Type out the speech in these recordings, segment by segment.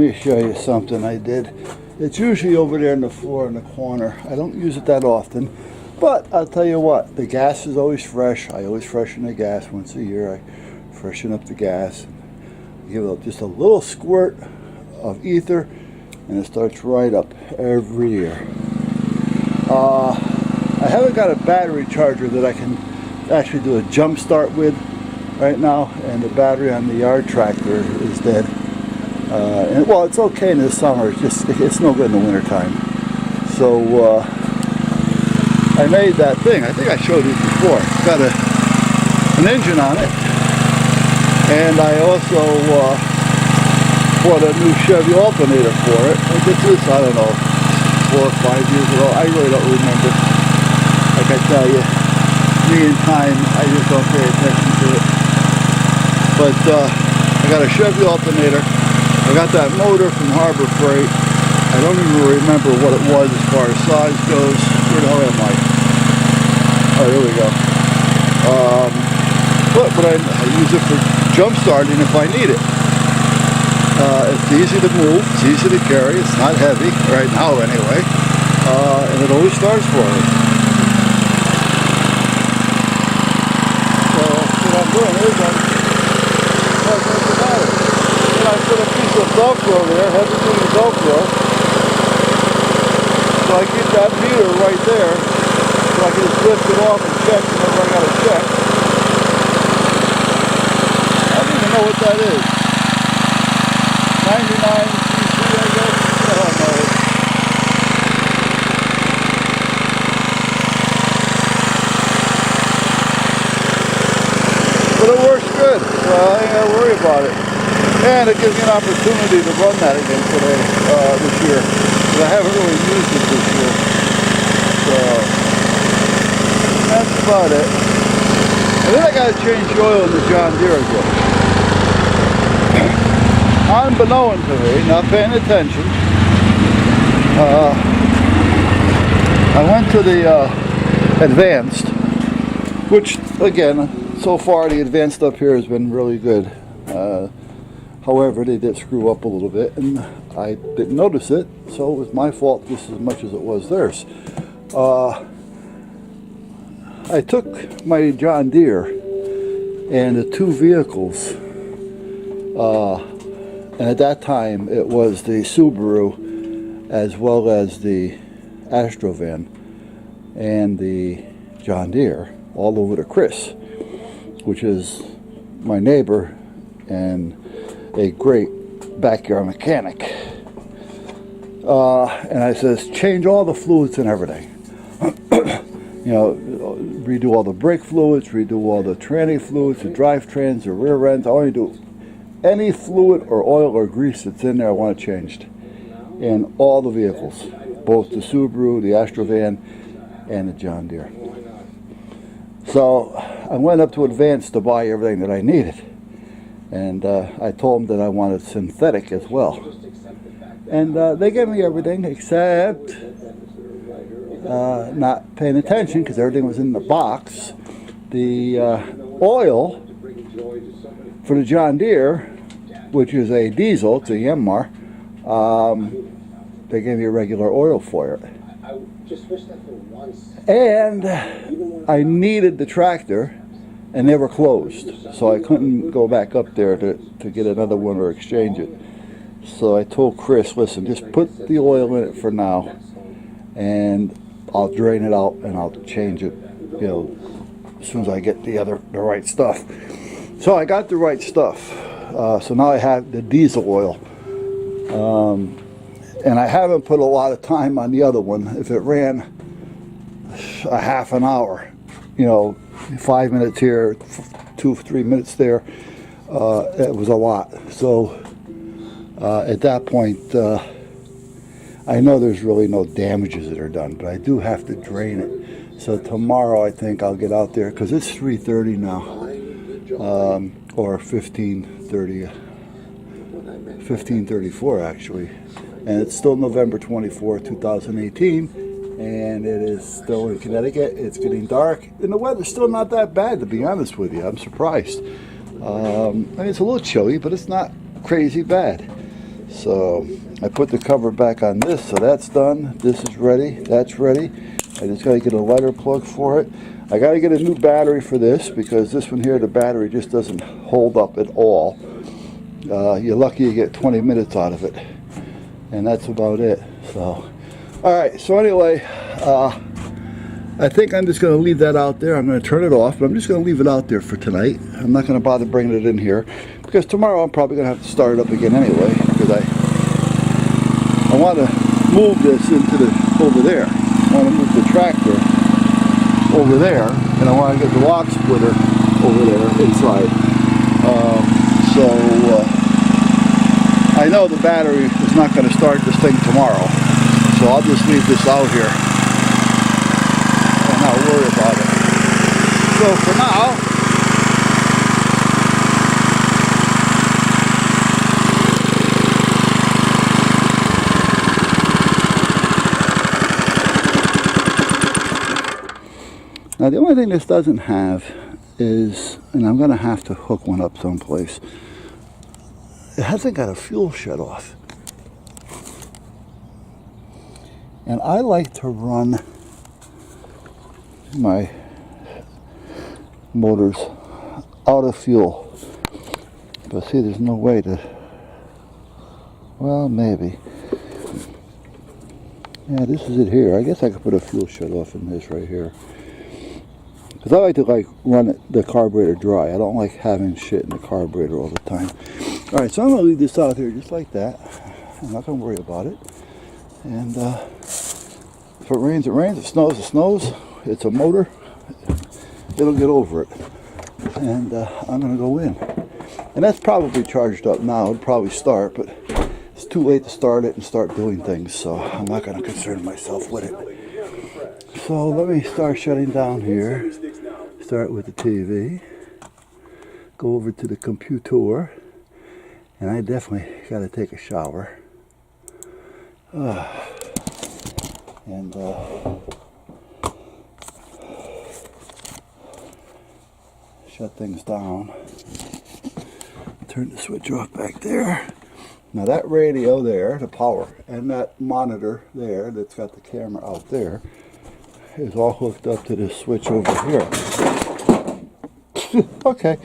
me show you something I did. It's usually over there on the floor in the corner. I don't use it that often, but I'll tell you what, the gas is always fresh. I always freshen the gas once a year. I freshen up the gas, give it just a little squirt of ether, and it starts right up every year. I haven't got a battery charger that I can actually do a jump start with right now, and the battery on the yard tractor is dead. And well, it's okay in the summer, it's no good in the winter time. So I made that thing. I think I showed you before. It's got an engine on it, and I also bought a new Chevy alternator for it. I did this, I don't know, 4 or 5 years ago. I really don't remember. Like I tell you, me and time, I just don't pay attention to it. But I got a Chevy alternator. I got that motor from Harbor Freight. I don't even remember what it was as far as size goes. Where the hell am I? Oh, here we go. But I use it for jump starting if I need it. It's easy to move, it's easy to carry, it's not heavy, right now anyway, and it always starts for me. So what I'm doing is I'm plugging the battery. Then I put a piece of Velcro there, heavy duty Velcro, so I get that meter right there, so I can just lift it off and check whenever I got to check. I don't even know what that is. 99 cc, I guess. I don't know. But it works good, so I ain't gotta worry about it. And it gives me an opportunity to run that again today, this year. Because I haven't really used it this year. So that's about it. And then I gotta change the oil in the John Deere again. Unbeknown to me, not paying attention, I went to the Advanced, which again, so far the Advanced up here has been really good. However, they did screw up a little bit, and I didn't notice it, so it was my fault just as much as it was theirs. I took my John Deere and the 2 vehicles. And at that time, it was the Subaru as well as the Astrovan and the John Deere all over to Chris, which is my neighbor and a great backyard mechanic. And I says, change all the fluids and everything. You know, redo all the brake fluids, redo all the tranny fluids, the drivetrains, the rear ends. I only do any fluid or oil or grease that's in there, I want it changed in all the vehicles, both the Subaru, the Astrovan, and the John Deere. So I went up to Advanced to buy everything that I needed, and I told them that I wanted synthetic as well, and they gave me everything except not paying attention because everything was in the box. The oil for the John Deere, which is a diesel, it's a Yanmar, they gave me a regular oil for it. And I needed the tractor, and they were closed, so I couldn't go back up there to get another one or exchange it. So I told Chris, listen, just put the oil in it for now, and I'll drain it out and I'll change it, you know, as soon as I get the right stuff. So I got the right stuff. So now I have the diesel oil. And I haven't put a lot of time on the other one. If it ran a half an hour, you know, 5 minutes here, 2 or 3 minutes there, it was a lot. So at that point, I know there's really no damages that are done, but I do have to drain it. So tomorrow I think I'll get out there, because it's 3:30 now, or 15:34 actually, and it's still November 24, 2018, and it is still in Connecticut. It's getting dark, and the weather's still not that bad, to be honest with you. I'm surprised. I mean, it's a little chilly, but it's not crazy bad. So I put the cover back on this, so that's done. This is ready. That's ready. I just got to get a lighter plug for it. I got to get a new battery for this because this one here, the battery just doesn't hold up at all. You're lucky you get 20 minutes out of it, and that's about it. So, all right. So anyway, I think I'm just going to leave that out there. I'm going to turn it off, but I'm just going to leave it out there for tonight. I'm not going to bother bringing it in here because tomorrow I'm probably going to have to start it up again anyway because I want to move this into over there. I want to move the tractor over there, and I want to get the lock splitter over there inside. I know the battery is not going to start this thing tomorrow, so I'll just leave this out here and not worry about it. So for now, the only thing this doesn't have is, and I'm going to have to hook one up someplace, it hasn't got a fuel shut off. And I like to run my motors out of fuel. But see, there's no way to, well, maybe. Yeah, this is it here. I guess I could put a fuel shut off in this right here. Because I like to run the carburetor dry. I don't like having shit in the carburetor all the time. Alright, so I'm going to leave this out here just like that. I'm not going to worry about it. And if it rains, it rains. If it snows, it snows. It's a motor. It'll get over it. And I'm going to go in. And that's probably charged up now. It'll probably start, but it's too late to start it and start doing things. So I'm not going to concern myself with it. So let me start shutting down here. Start with the TV. Go over to the computer. And I definitely got to take a shower. And shut things down. Turn the switch off back there. Now that radio there, the power, and that monitor there that's got the camera out there is all hooked up to this switch over here. Okay.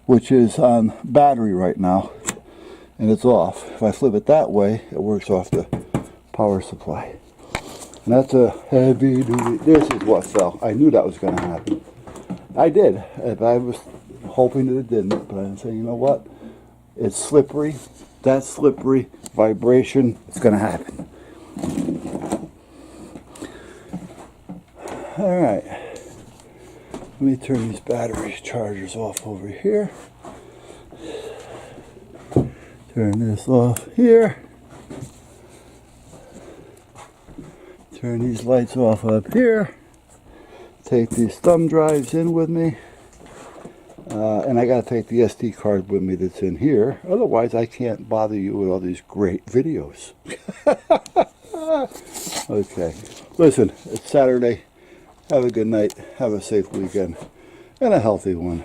Which is on battery right now, and it's off. If I flip it that way, it works off the power supply. And that's a heavy duty. This is what fell. I knew that was going to happen. I did. I was hoping that it didn't, but I'm saying, you know what? It's slippery. That's slippery. Vibration. It's going to happen. All right. Let me turn these battery chargers off over here. Turn this off here. Turn these lights off up here. Take these thumb drives in with me. And I got to take the SD card with me that's in here. Otherwise, I can't bother you with all these great videos. Okay. Listen, it's Saturday. Have a good night. Have a safe weekend. And a healthy one.